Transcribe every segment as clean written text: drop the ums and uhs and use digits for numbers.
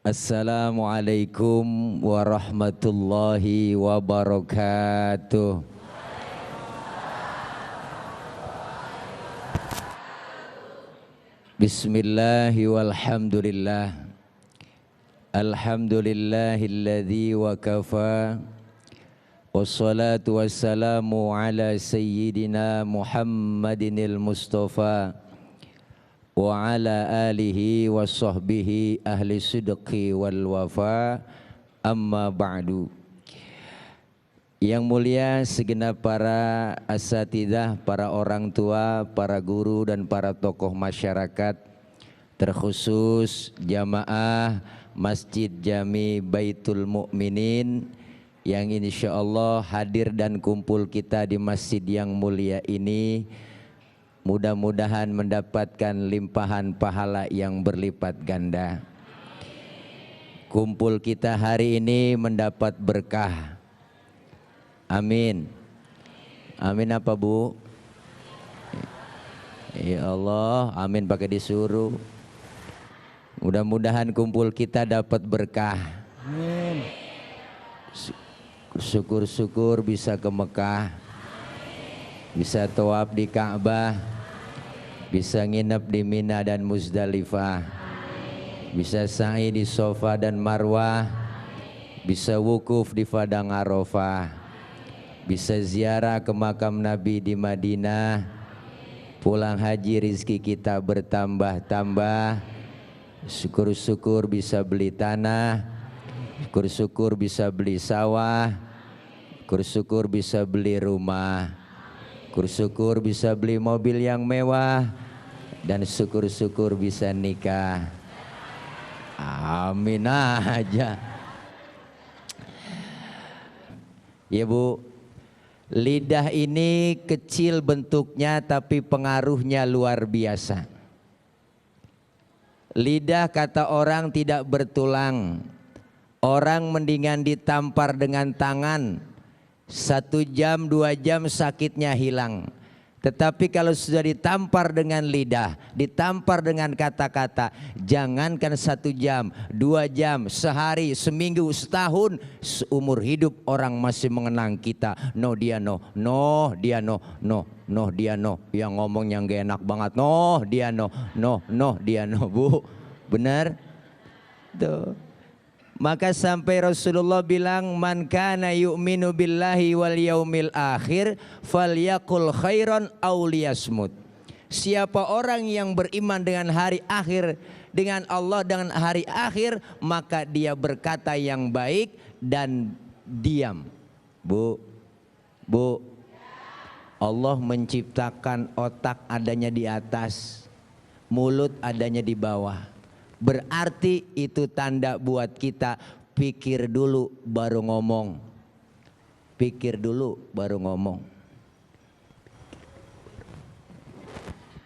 Assalamualaikum warahmatullahi wabarakatuh. Bismillahi walhamdulillah. Alhamdulillahilladzi wa kafa. Wassalatu wassalamu ala sayyidina Muhammadinil Mustafa wa ala alihi wa sahbihi ahli sidqi wal wafa, amma ba'du. Yang mulia segenap para asatidzah, para orang tua, para guru dan para tokoh masyarakat, terkhusus jamaah Masjid Jami Baitul Mukminin yang insyaallah hadir dan kumpul kita di masjid yang mulia ini. Mudah-mudahan mendapatkan limpahan pahala yang berlipat ganda. Kumpul kita hari ini mendapat berkah. Amin. Amin apa Bu? Ya Allah, amin pakai disuruh. Mudah-mudahan kumpul kita dapat berkah. Amin. Syukur-syukur bisa ke Mekah, bisa tawaf di Ka'bah, bisa nginep di Mina dan Muzdalifah, bisa sa'i di Safa dan Marwah, bisa wukuf di Padang Arafah, bisa ziarah ke makam Nabi di Madinah. Pulang haji rizki kita bertambah-tambah. Syukur-syukur bisa beli tanah, syukur-syukur bisa beli sawah, syukur-syukur bisa beli rumah, syukur-syukur bisa beli mobil yang mewah, dan syukur-syukur bisa nikah. Amin aja. Ya Bu, lidah ini kecil bentuknya tapi pengaruhnya luar biasa. Lidah kata orang tidak bertulang. Orang mendingan ditampar dengan tangan, 1 jam 2 jam sakitnya hilang. Tetapi kalau sudah ditampar dengan lidah, ditampar dengan kata-kata, jangankan 1 jam, 2 jam, sehari, seminggu, setahun, seumur hidup orang masih mengenang kita. No dia no, no dia no, no, no dia no. Yang ngomong yang gak enak banget, no dia no, no, no dia no. Bu, benar? Tuh. Maka sampai Rasulullah bilang, man kana yu'minu billahi wal yaumil akhir falyaqul khairan aw liyasmut. Siapa orang yang beriman dengan hari akhir, dengan Allah, dengan hari akhir, maka dia berkata yang baik dan diam. Bu, Allah menciptakan otak adanya di atas, mulut adanya di bawah. Berarti itu tanda buat kita pikir dulu baru ngomong. Pikir dulu baru ngomong.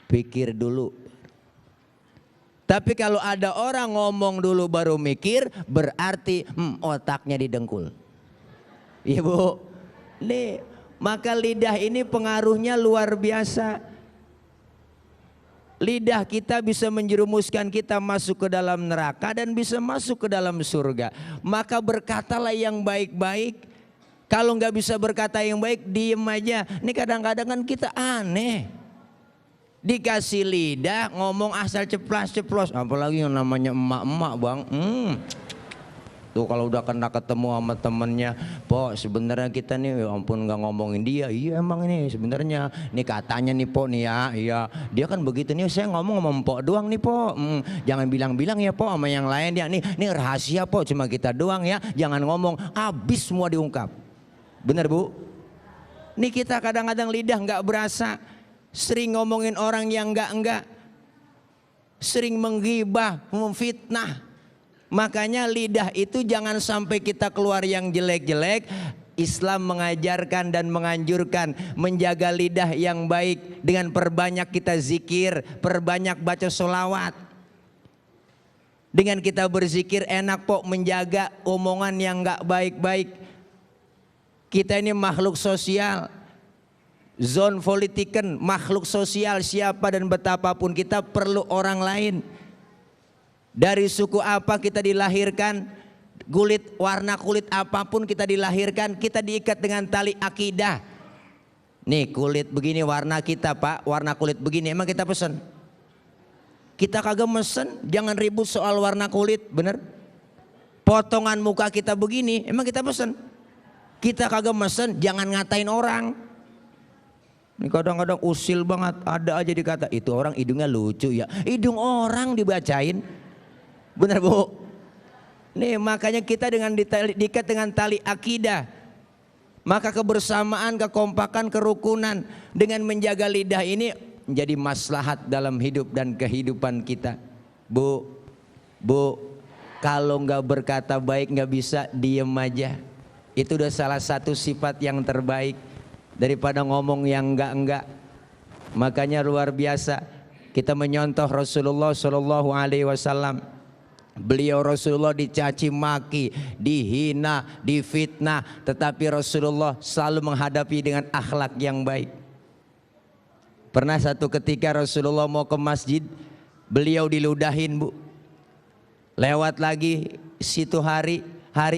Pikir dulu. Tapi kalau ada orang ngomong dulu baru mikir, berarti otaknya didengkul. Iya Bu. Nih, maka lidah ini pengaruhnya luar biasa. Lidah kita bisa menjerumuskan kita masuk ke dalam neraka dan bisa masuk ke dalam surga. Maka berkatalah yang baik-baik. Kalau nggak bisa berkata yang baik, diem aja. Ini kadang-kadang kan kita aneh. Dikasih lidah ngomong asal ceplas-ceplos. Apalagi yang namanya emak-emak Bang. Tuh kalau udah kena ketemu sama temennya, Po sebenarnya kita nih ya ampun nggak ngomongin dia. Iya emang ini sebenarnya nih katanya nih Po nih ya, iya dia kan begitu nih, saya ngomong sama Po doang nih Po. Jangan bilang-bilang ya Po sama yang lain ya, nih rahasia Po, cuma kita doang ya, jangan ngomong, habis semua diungkap. Bener Bu? Nih kita kadang-kadang lidah nggak berasa, sering ngomongin orang yang enggak, sering menggibah, memfitnah. Makanya lidah itu jangan sampai kita keluar yang jelek-jelek. Islam mengajarkan dan menganjurkan menjaga lidah yang baik dengan perbanyak kita zikir, perbanyak baca sholawat. Dengan kita berzikir enak Po menjaga omongan yang enggak baik-baik. Kita ini makhluk sosial. Zon politiken, makhluk sosial, siapa dan betapapun kita perlu orang lain. Dari suku apa kita dilahirkan, warna kulit apapun kita dilahirkan, kita diikat dengan tali akidah. Nih kulit begini warna kita Pak, warna kulit begini, emang kita pesen? Kita kagak mesen, jangan ribut soal warna kulit, bener? Potongan muka kita begini, emang kita pesen? Kita kagak mesen, jangan ngatain orang. Ini kadang-kadang usil banget, ada aja dikata, itu orang hidungnya lucu ya. Hidung orang dibacain, bener Bu? Nih makanya kita diikat dengan tali akidah. Maka kebersamaan, kekompakan, kerukunan dengan menjaga lidah ini menjadi maslahat dalam hidup dan kehidupan kita. Bu, kalau nggak berkata baik nggak bisa diem aja. Itu udah salah satu sifat yang terbaik daripada ngomong yang enggak. Makanya luar biasa kita menyontoh Rasulullah Shallallahu Alaihi Wasallam. Beliau Rasulullah dicaci maki, dihina, difitnah, tetapi Rasulullah selalu menghadapi dengan akhlak yang baik. Pernah satu ketika Rasulullah mau ke masjid, beliau diludahin Bu. Lewat lagi situ hari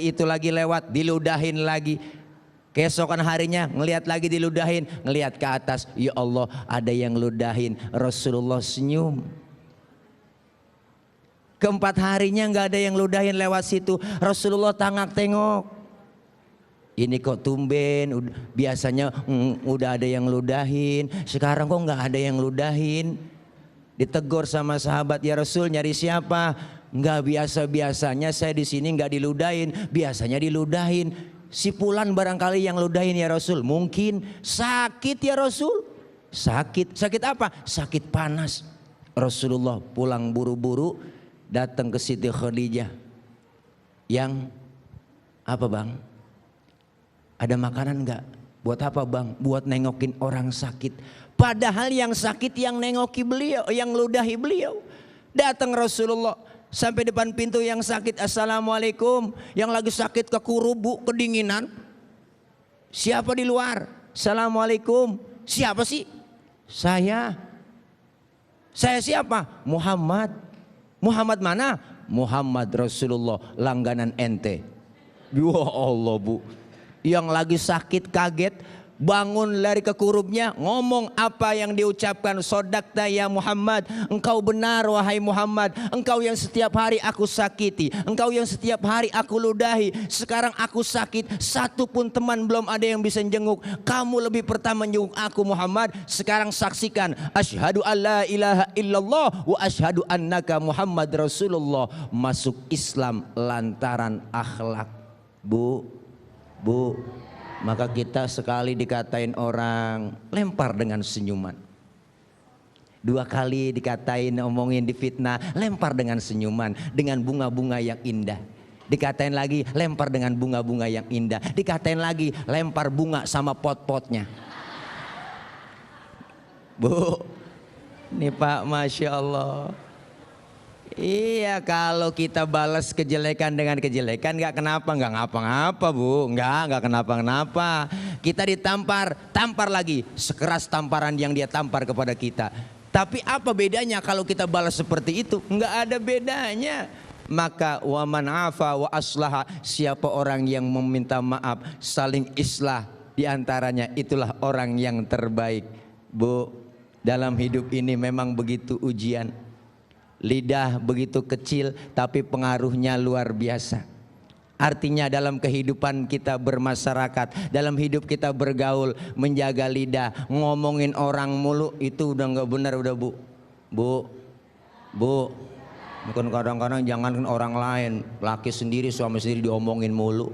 itu lagi lewat, diludahin lagi. Keesokan harinya ngelihat lagi diludahin, ngelihat ke atas, ya Allah ada yang ludahin. Rasulullah senyum. Keempat harinya nggak ada yang ludahin lewat situ, Rasulullah tangak tengok. Ini kok tumben, biasanya udah ada yang ludahin, sekarang kok nggak ada yang ludahin. Ditegur sama sahabat, ya Rasul nyari siapa? Nggak biasanya saya di sini nggak diludahin, biasanya diludahin. Si Fulan barangkali yang ludahin ya Rasul. Mungkin sakit ya Rasul. Sakit apa? Sakit panas. Rasulullah pulang buru-buru datang ke Siti Khadijah. Yang apa Bang? Ada makanan enggak? Buat apa Bang? Buat nengokin orang sakit. Padahal yang sakit yang nengoki beliau, yang ludahi beliau. Datang Rasulullah sampai depan pintu yang sakit, assalamualaikum. Yang lagi sakit kekurubu, kedinginan. Siapa di luar? Assalamualaikum. Siapa sih? Saya siapa? Muhammad. Muhammad mana? Muhammad Rasulullah, langganan ente. Ya Allah Bu. Yang lagi sakit kaget, bangun lari ke kurubnya, ngomong apa yang diucapkan, sodakta ya Muhammad, engkau benar wahai Muhammad, engkau yang setiap hari aku sakiti, engkau yang setiap hari aku ludahi, sekarang aku sakit, satu pun teman belum ada yang bisa jenguk, kamu lebih pertama jenguk aku Muhammad. Sekarang saksikan, asyhadu alla ilaha illallah wa asyhadu annaka Muhammad Rasulullah. Masuk Islam lantaran akhlak. Bu, maka kita sekali dikatain orang, lempar dengan senyuman. Dua kali dikatain, omongin, difitnah, lempar dengan senyuman, dengan bunga-bunga yang indah. Dikatain lagi, lempar dengan bunga-bunga yang indah. Dikatain lagi, lempar bunga sama pot-potnya. Bu, ini Pak, Masya Allah. Iya, kalau kita balas kejelekan dengan kejelekan nggak ngapa-ngapa Bu, nggak kenapa-kenapa. Kita tampar lagi sekeras tamparan yang dia tampar kepada kita. Tapi apa bedanya kalau kita balas seperti itu? Nggak ada bedanya. Maka wa man afa wa aslaha, siapa orang yang meminta maaf, saling islah diantaranya, itulah orang yang terbaik. Bu, dalam hidup ini memang begitu ujian. Lidah begitu kecil tapi pengaruhnya luar biasa. Artinya dalam kehidupan kita bermasyarakat, dalam hidup kita bergaul, menjaga lidah, ngomongin orang mulu itu udah nggak benar udah Bu. Bukan kadang-kadang jangan orang lain, laki sendiri, suami sendiri diomongin mulu.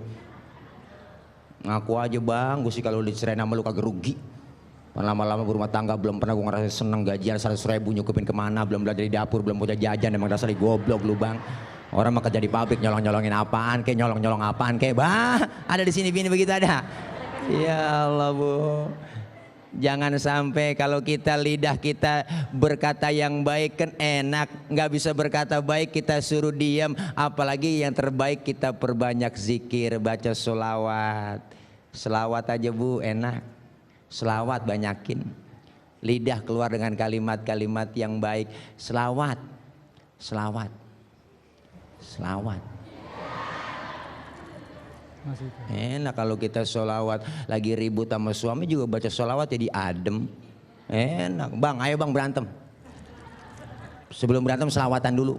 Ngaku aja Bang, gue sih kalau dicerai sama lu kagak rugi. Lama-lama berumah tangga belum pernah gue ngerasa seneng, gajian 100.000 nyukupin kemana, belum belajar di dapur, belum punya jajan, emang dasar goblok lu Bang. Orang mah kerja di pabrik nyolong-nyolongin apaan kayak, nyolong-nyolong apaan kayak, bah ada di sini bini begitu ada. Ya Allah Bu. Jangan sampai kalau kita lidah kita berkata yang baik kan enak, nggak bisa berkata baik kita suruh diam, apalagi yang terbaik kita perbanyak zikir, baca sholawat. Selawat aja Bu enak. Selawat banyakin, lidah keluar dengan kalimat-kalimat yang baik. Selawat. Selawat. Enak kalau kita sholawat, lagi ribut sama suami juga baca sholawat jadi adem. Enak. Bang, ayo bang berantem. Sebelum berantem selawatan dulu.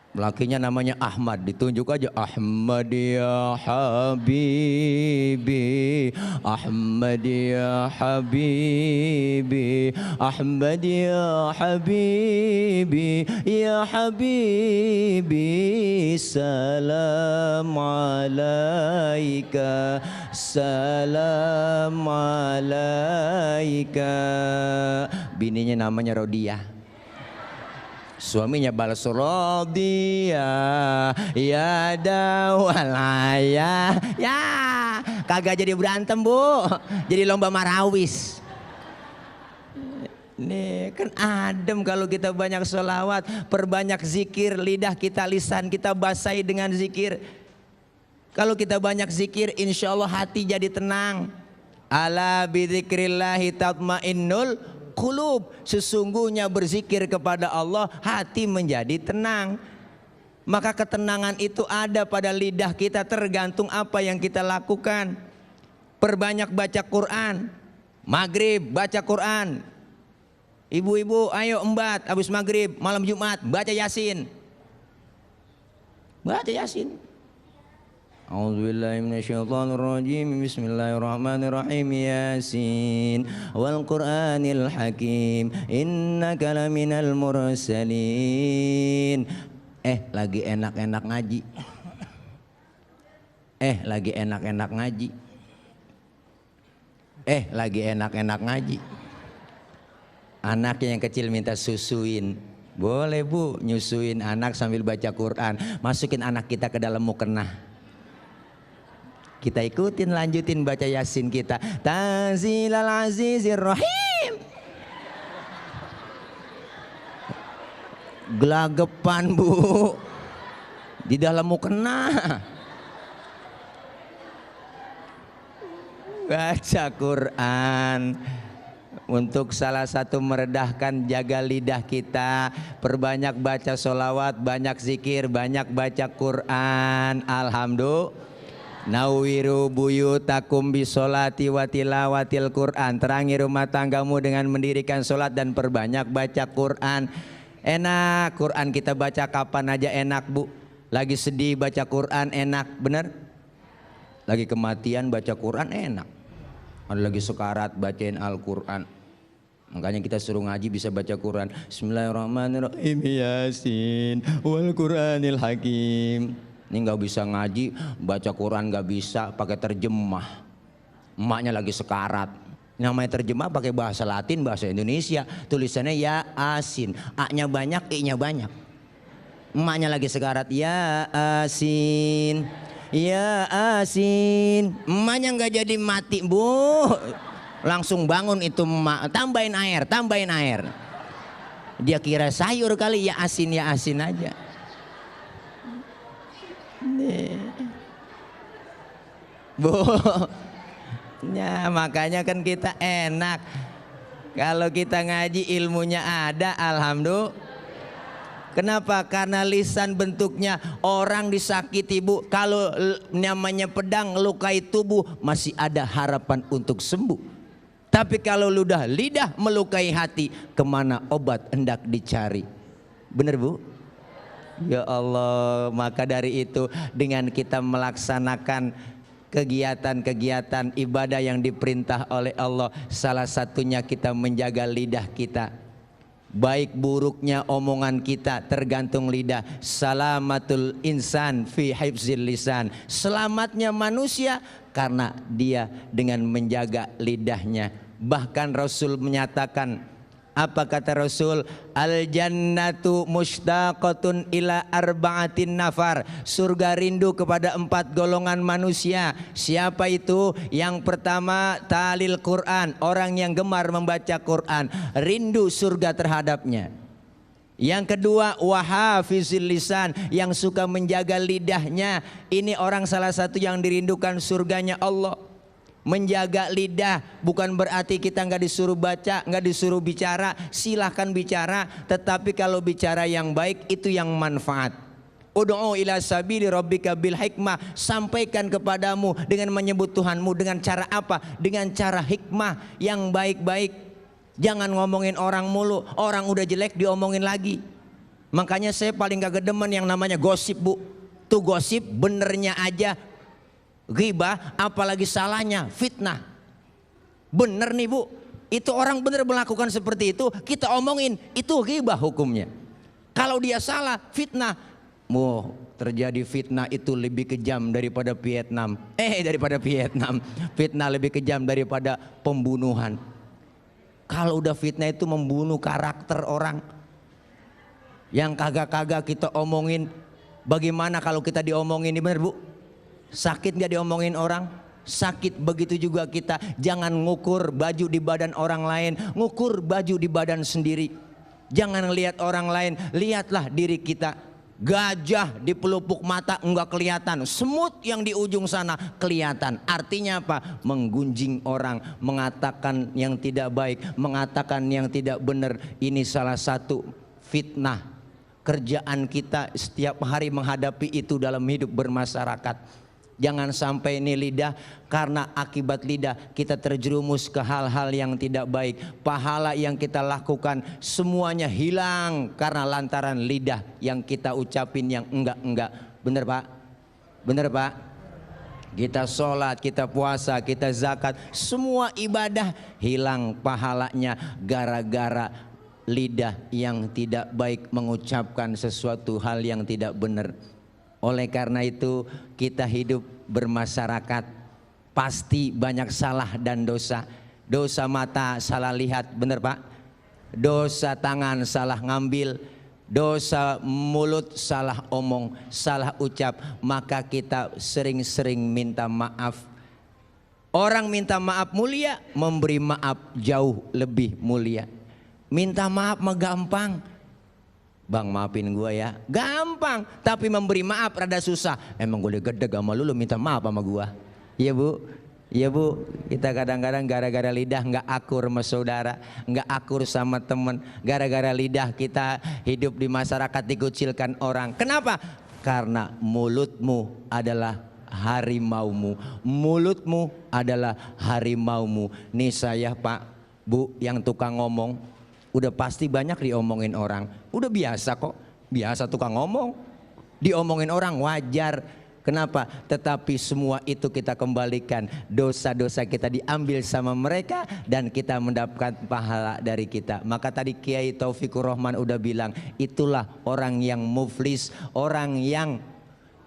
Lakinya namanya Ahmad, ditunjuk aja, Ahmad ya Habibi, Ahmad ya Habibi, Ahmad ya Habibi, ya Habibi, salam alaika, salam alaika. Bininya namanya Rodiah. Suaminya balas Rodia ya dawalaya. Ya kagak jadi berantem bu, jadi lomba marawis. Nih kan adem kalau kita banyak sholawat, perbanyak zikir, lidah kita, lisan kita basahi dengan zikir. Kalau kita banyak zikir, insya Allah hati jadi tenang. Ala bidzikrillahi tatmainnul qulub, sesungguhnya berzikir kepada Allah hati menjadi tenang. Maka ketenangan itu ada pada lidah kita, tergantung apa yang kita lakukan. Perbanyak baca Quran. Maghrib baca Quran. Ibu-ibu ayo embat habis maghrib, malam Jumat baca Yasin. Baca Yasin. A'udzubillahi minasyaitonirrajim. Bismillahirrahmanirrahim. Yasin wal Qur'anil Hakim innaka laminal mursalin. Lagi enak-enak ngaji. Lagi enak-enak ngaji. Lagi enak-enak ngaji. Anaknya yang kecil minta susuin. Boleh bu, nyusuin anak sambil baca Quran. Masukin anak kita ke dalam mukena. Kita ikutin, lanjutin baca Yasin kita. Tanzilal Azizir Rahim. Gelagapan bu, di dalam mukena. Baca Quran. Untuk salah satu meredahkan, jaga lidah kita, perbanyak baca sholawat, banyak zikir, banyak baca Quran. Alhamdulillah. Nawiru buyutakum bisolati wa tilawatil Quran. Terangi rumah tanggamu dengan mendirikan solat dan perbanyak baca Quran. Enak Quran kita baca kapan aja enak bu. Lagi sedih baca Quran enak, bener? Lagi kematian baca Quran enak. Ada lagi sekarat bacain Al-Quran. Makanya kita suruh ngaji bisa baca Quran. Bismillahirrahmanirrahim. Yasin wal Qur'anil Hakim. Ini nggak bisa ngaji, baca Quran nggak bisa, pakai terjemah. Emaknya lagi sekarat. Namanya terjemah pakai bahasa Latin, bahasa Indonesia. Tulisannya ya asin, a-nya banyak, i-nya banyak. Emaknya lagi sekarat, ya asin, ya asin. Emaknya nggak jadi mati bu, langsung bangun itu emak. Tambahin air, tambahin air. Dia kira sayur kali, ya asin aja. Bu, ya makanya kan kita enak kalau kita ngaji ilmunya ada, alhamdulillah. Kenapa? Karena lisan bentuknya orang disakiti bu, kalau namanya pedang lukai tubuh masih ada harapan untuk sembuh. Tapi kalau lidah melukai hati, kemana obat hendak dicari? Bener bu? Ya Allah, maka dari itu dengan kita melaksanakan kegiatan-kegiatan ibadah yang diperintah oleh Allah, salah satunya kita menjaga lidah kita. Baik buruknya omongan kita tergantung lidah. Salamatul insan fi hifzil lisan. Selamatnya manusia karena dia dengan menjaga lidahnya. Bahkan Rasul menyatakan, apa kata Rasul? Al jannatu mushtaqatun ila arba'atin nafar. Surga rindu kepada 4 golongan manusia. Siapa itu? Yang pertama talil Quran, orang yang gemar membaca Quran, rindu surga terhadapnya. Yang kedua wahafizil lisan, yang suka menjaga lidahnya. Ini orang salah satu yang dirindukan surganya Allah. Menjaga lidah bukan berarti kita nggak disuruh baca, nggak disuruh bicara, silahkan bicara, tetapi kalau bicara yang baik itu yang manfaat. Ud'u ila sabili rabbika bil hikmah, sampaikan kepadamu dengan menyebut Tuhanmu dengan cara apa? Dengan cara hikmah yang baik-baik. Jangan ngomongin orang mulu, orang udah jelek diomongin lagi. Makanya saya paling gak gedemen yang namanya gosip, Bu. Tuh gosip benernya aja ghibah, apalagi salahnya fitnah. Bener nih, Bu, itu orang bener melakukan seperti itu, kita omongin, itu ghibah hukumnya. Kalau dia salah, fitnah, terjadi fitnah itu lebih kejam daripada Vietnam. Fitnah lebih kejam daripada pembunuhan. Kalau udah fitnah itu membunuh karakter orang. Yang kagak-kagak kita omongin. Bagaimana kalau kita diomongin, bener, Bu? Sakit gak diomongin orang? Sakit. Begitu juga kita. Jangan ngukur baju di badan orang lain, ngukur baju di badan sendiri. Jangan lihat orang lain, lihatlah diri kita. Gajah di pelupuk mata enggak kelihatan, semut yang di ujung sana kelihatan. Artinya apa? Menggunjing orang, mengatakan yang tidak baik, mengatakan yang tidak benar. Ini salah satu fitnah. Kerjaan kita setiap hari menghadapi itu dalam hidup bermasyarakat. Jangan sampai ini lidah, karena akibat lidah kita terjerumus ke hal-hal yang tidak baik. Pahala yang kita lakukan semuanya hilang karena lantaran lidah yang kita ucapin yang enggak-enggak. Bener, Pak? Bener, Pak? Kita sholat, kita puasa, kita zakat, semua ibadah hilang pahalanya gara-gara lidah yang tidak baik mengucapkan sesuatu hal yang tidak benar. Oleh karena itu kita hidup bermasyarakat pasti banyak salah dan dosa. Dosa mata salah lihat, benar, Pak? Dosa tangan salah ngambil, dosa mulut salah omong, salah ucap. Maka kita sering-sering minta maaf. Orang minta maaf mulia, memberi maaf jauh lebih mulia. Minta maaf mah gampang. Bang, maafin gua ya, gampang. Tapi memberi maaf rada susah. Emang gue udah gede sama lu minta maaf sama gua. Iya, Bu. Iya, Bu. Kita kadang-kadang gara-gara lidah nggak akur sama saudara, nggak akur sama temen. Gara-gara lidah kita hidup di masyarakat dikucilkan orang. Kenapa? Karena mulutmu adalah harimaumu. Mulutmu adalah harimaumu. Nih saya, Pak, Bu, yang tukang ngomong, udah pasti banyak diomongin orang. Udah biasa kok. Biasa tukang ngomong. Diomongin orang wajar. Kenapa? Tetapi semua itu kita kembalikan. Dosa-dosa kita diambil sama mereka dan kita mendapatkan pahala dari kita. Maka tadi Kiai Taufikur Rahman udah bilang, itulah orang yang muflis, orang yang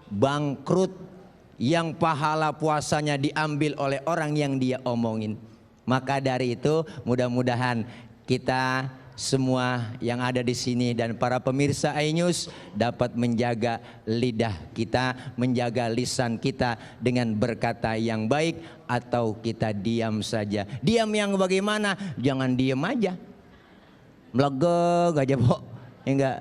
bangkrut, yang pahala puasanya diambil oleh orang yang dia omongin. Maka dari itu mudah-mudahan kita semua yang ada di sini dan para pemirsa iNews dapat menjaga lidah kita, menjaga lisan kita dengan berkata yang baik, atau kita diam saja. Diam yang bagaimana? Jangan diam aja, melegeg aja, Pok. Enggak,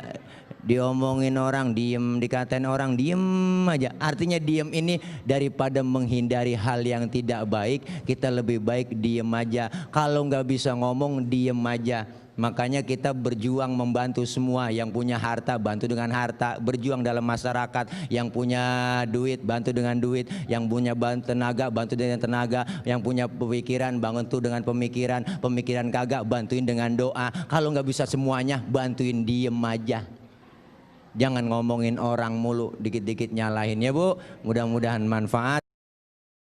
diomongin orang diem, dikatain orang diem aja. Artinya diem ini daripada menghindari hal yang tidak baik, kita lebih baik diem aja. Kalau nggak bisa ngomong, diem aja. Makanya kita berjuang membantu semua. Yang punya harta bantu dengan harta, berjuang dalam masyarakat. Yang punya duit bantu dengan duit, yang punya tenaga bantu dengan tenaga, yang punya pemikiran bantu dengan pemikiran, pemikiran kagak bantuin dengan doa. Kalau nggak bisa semuanya, bantuin diem aja. Jangan ngomongin orang mulu, dikit-dikit nyalahin ya, Bu. Mudah-mudahan manfaat.